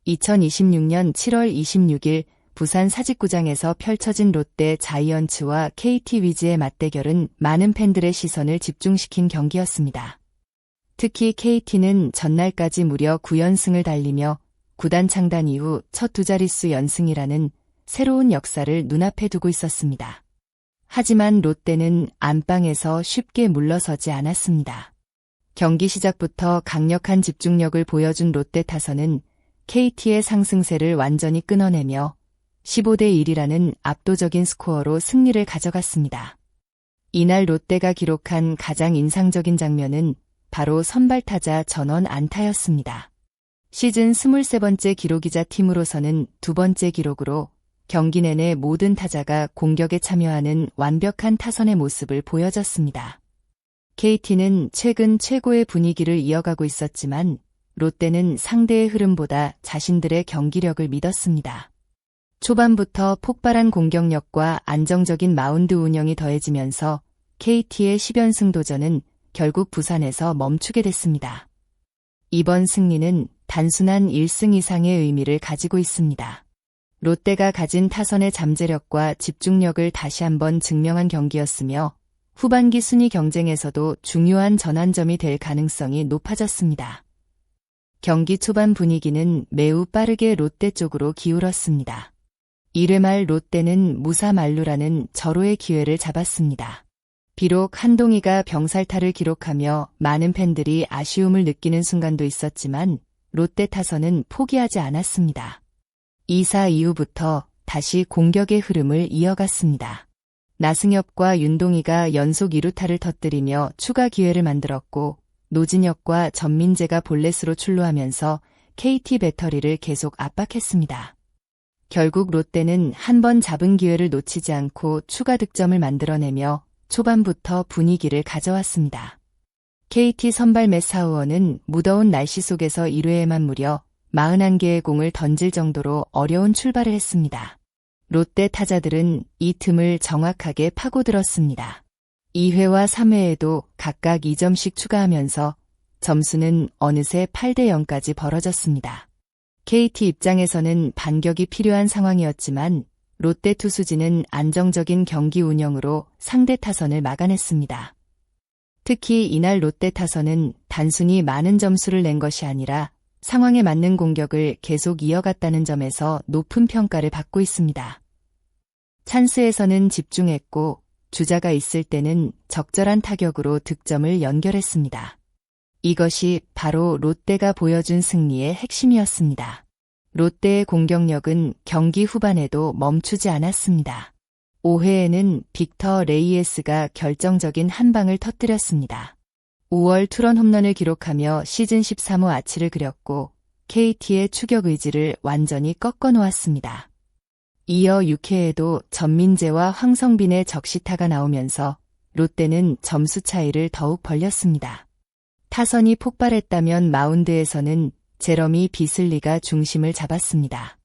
(2026년 7월 26일) 부산 사직구장에서 펼쳐진 롯데 자이언츠와 KT 위즈의 맞대결은 많은 팬들의 시선을 집중시킨 경기였습니다. 특히 KT는 전날까지 무려 9연승을 달리며 구단 창단 이후 첫 두 자릿수 연승이라는 새로운 역사를 눈앞에 두고 있었습니다. 하지만 롯데는 안방에서 쉽게 물러서지 않았습니다. 경기 시작부터 강력한 집중력을 보여준 롯데 타선은 KT의 상승세를 완전히 끊어내며 15대 1이라는 압도적인 스코어로 승리를 가져갔습니다. 이날 롯데가 기록한 가장 인상적인 장면은 바로 선발타자 전원 안타였습니다. 시즌 23번째 기록이자 팀으로서는 두 번째 기록으로 경기 내내 모든 타자가 공격에 참여하는 완벽한 타선의 모습을 보여줬습니다. KT는 최근 최고의 분위기를 이어가고 있었지만 롯데는 상대의 흐름보다 자신들의 경기력을 믿었습니다. 초반부터 폭발한 공격력과 안정적인 마운드 운영이 더해지면서 KT의 10연승 도전은 결국 부산에서 멈추게 됐습니다. 이번 승리는 단순한 1승 이상의 의미를 가지고 있습니다. 롯데가 가진 타선의 잠재력과 집중력을 다시 한번 증명한 경기였으며 후반기 순위 경쟁에서도 중요한 전환점이 될 가능성이 높아졌습니다. 경기 초반 분위기는 매우 빠르게 롯데 쪽으로 기울었습니다. 1회 말 롯데는 무사만루라는 절호의 기회를 잡았습니다. 비록 한동희가 병살타를 기록하며 많은 팬들이 아쉬움을 느끼는 순간도 있었지만 롯데 타선은 포기하지 않았습니다. 2사 이후부터 다시 공격의 흐름을 이어갔습니다. 나승엽과 윤동희가 연속 2루타를 터뜨리며 추가 기회를 만들었고 노진혁과 전민재가 볼넷으로 출루하면서 KT 배터리를 계속 압박했습니다. 결국 롯데는 한 번 잡은 기회를 놓치지 않고 추가 득점을 만들어내며 초반부터 분위기를 가져왔습니다. KT 선발 맷 사우어는 무더운 날씨 속에서 1회에만 무려 41개의 공을 던질 정도로 어려운 출발을 했습니다. 롯데 타자들은 이 틈을 정확하게 파고들었습니다. 2회와 3회에도 각각 2점씩 추가하면서 점수는 어느새 8대 0까지 벌어졌습니다. KT 입장에서는 반격이 필요한 상황이었지만 롯데 투수진은 안정적인 경기 운영으로 상대 타선을 막아냈습니다. 특히 이날 롯데 타선은 단순히 많은 점수를 낸 것이 아니라 상황에 맞는 공격을 계속 이어갔다는 점에서 높은 평가를 받고 있습니다. 찬스에서는 집중했고 주자가 있을 때는 적절한 타격으로 득점을 연결했습니다. 이것이 바로 롯데가 보여준 승리의 핵심이었습니다. 롯데의 공격력은 경기 후반에도 멈추지 않았습니다. 5회에는 빅터 레이에스가 결정적인 한 방을 터뜨렸습니다. 5월 투런 홈런을 기록하며 시즌 13호 아치를 그렸고 KT의 추격 의지를 완전히 꺾어놓았습니다. 이어 6회에도 전민재와 황성빈의 적시타가 나오면서 롯데는 점수 차이를 더욱 벌렸습니다. 타선이 폭발했다면 마운드에서는 제러미 비슬리가 중심을 잡았습니다.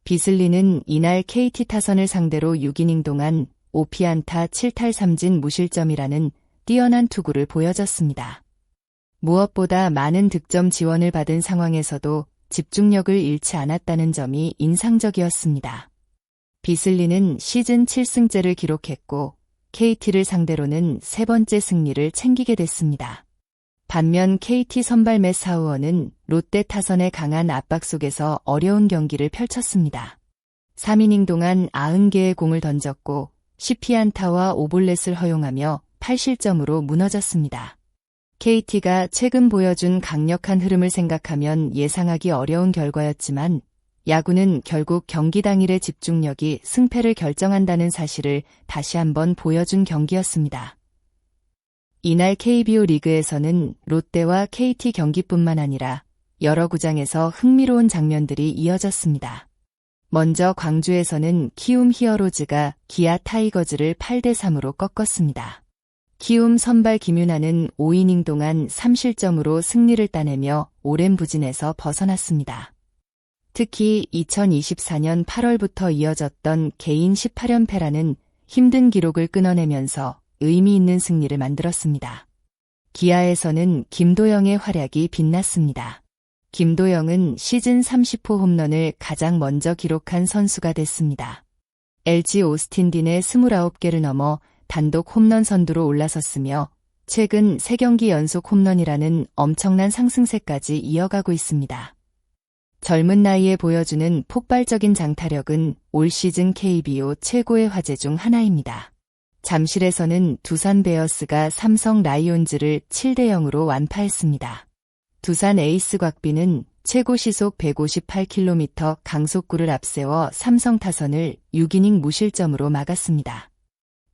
비슬리는 이날 KT 타선을 상대로 6이닝 동안 5피안타 7탈 3진 무실점이라는 뛰어난 투구를 보여줬습니다. 무엇보다 많은 득점 지원을 받은 상황에서도 집중력을 잃지 않았다는 점이 인상적이었습니다. 비슬리는 시즌 7승째를 기록했고 KT를 상대로는 세 번째 승리를 챙기게 됐습니다. 반면 KT 선발 맷 사우어는 롯데 타선의 강한 압박 속에서 어려운 경기를 펼쳤습니다. 3이닝 동안 90개의 공을 던졌고 10피안타와 5볼넷을 허용하며 8실점으로 무너졌습니다. KT가 최근 보여준 강력한 흐름을 생각하면 예상하기 어려운 결과였지만 야구는 결국 경기 당일의 집중력이 승패를 결정한다는 사실을 다시 한번 보여준 경기였습니다. 이날 KBO 리그에서는 롯데와 KT 경기뿐만 아니라 여러 구장에서 흥미로운 장면들이 이어졌습니다. 먼저 광주에서는 키움 히어로즈가 기아 타이거즈를 8대 3으로 꺾었습니다. 키움 선발 김윤아는 5이닝 동안 3실점으로 승리를 따내며 오랜 부진에서 벗어났습니다. 특히 2024년 8월부터 이어졌던 개인 18연패라는 힘든 기록을 끊어내면서 의미 있는 승리를 만들었습니다. 기아에서는 김도영의 활약이 빛났습니다. 김도영은 시즌 30호 홈런을 가장 먼저 기록한 선수가 됐습니다. LG 오스틴 딘의 29개를 넘어 단독 홈런 선두로 올라섰으며 최근 3경기 연속 홈런이라는 엄청난 상승세까지 이어가고 있습니다. 젊은 나이에 보여주는 폭발적인 장타력은 올 시즌 KBO 최고의 화제 중 하나입니다. 잠실에서는 두산 베어스가 삼성 라이온즈를 7대0으로 완파했습니다. 두산 에이스 곽빈은 최고 시속 158km 강속구를 앞세워 삼성 타선을 6이닝 무실점으로 막았습니다.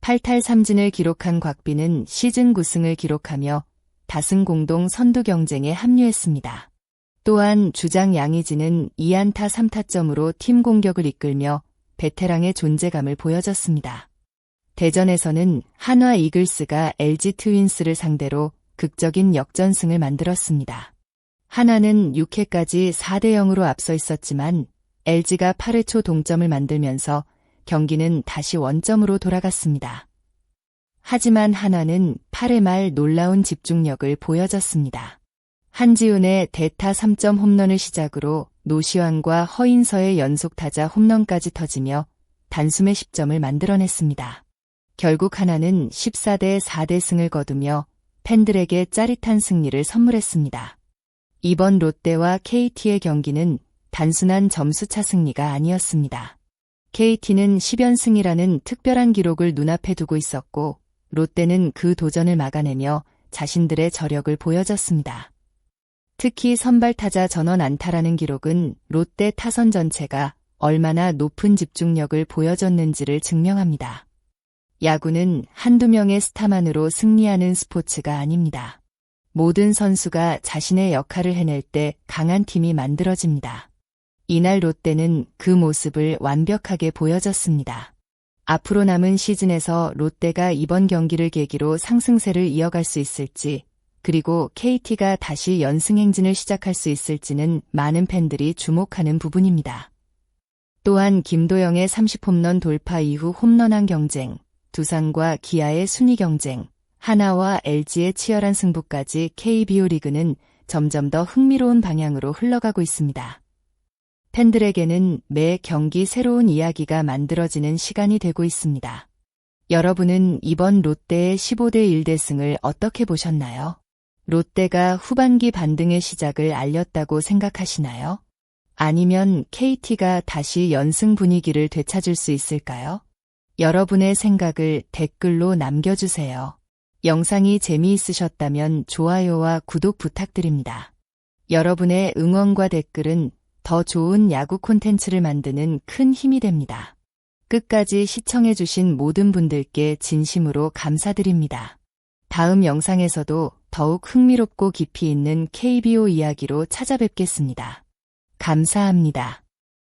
8탈 3진을 기록한 곽빈은 시즌 9승을 기록하며 다승 공동 선두 경쟁에 합류했습니다. 또한 주장 양의지는 2안타 3타점으로 팀 공격을 이끌며 베테랑의 존재감을 보여줬습니다. 대전에서는 한화 이글스가 LG 트윈스를 상대로 극적인 역전승을 만들었습니다. 한화는 6회까지 4대0으로 앞서 있었지만 LG가 8회 초 동점을 만들면서 경기는 다시 원점으로 돌아갔습니다. 하지만 한화는 8회 말 놀라운 집중력을 보여줬습니다. 한지훈의 대타 3점 홈런을 시작으로 노시환과 허인서의 연속 타자 홈런까지 터지며 단숨에 10점을 만들어냈습니다. 결국 한화는 14대 4대 승을 거두며 팬들에게 짜릿한 승리를 선물했습니다. 이번 롯데와 KT의 경기는 단순한 점수차 승리가 아니었습니다. KT는 10연승이라는 특별한 기록을 눈앞에 두고 있었고 롯데는 그 도전을 막아내며 자신들의 저력을 보여줬습니다. 특히 선발 타자 전원 안타라는 기록은 롯데 타선 전체가 얼마나 높은 집중력을 보여줬는지를 증명합니다. 야구는 한두 명의 스타만으로 승리하는 스포츠가 아닙니다. 모든 선수가 자신의 역할을 해낼 때 강한 팀이 만들어집니다. 이날 롯데는 그 모습을 완벽하게 보여줬습니다. 앞으로 남은 시즌에서 롯데가 이번 경기를 계기로 상승세를 이어갈 수 있을지, 그리고 KT가 다시 연승 행진을 시작할 수 있을지는 많은 팬들이 주목하는 부분입니다. 또한 김도영의 30홈런 돌파 이후 홈런왕 경쟁, 두산과 기아의 순위 경쟁, 하나와 LG의 치열한 승부까지 KBO 리그는 점점 더 흥미로운 방향으로 흘러가고 있습니다. 팬들에게는 매 경기 새로운 이야기가 만들어지는 시간이 되고 있습니다. 여러분은 이번 롯데의 15대 1대승을 어떻게 보셨나요? 롯데가 후반기 반등의 시작을 알렸다고 생각하시나요? 아니면 KT가 다시 연승 분위기를 되찾을 수 있을까요? 여러분의 생각을 댓글로 남겨주세요. 영상이 재미있으셨다면 좋아요와 구독 부탁드립니다. 여러분의 응원과 댓글은 더 좋은 야구 콘텐츠를 만드는 큰 힘이 됩니다. 끝까지 시청해주신 모든 분들께 진심으로 감사드립니다. 다음 영상에서도 더욱 흥미롭고 깊이 있는 KBO 이야기로 찾아뵙겠습니다. 감사합니다.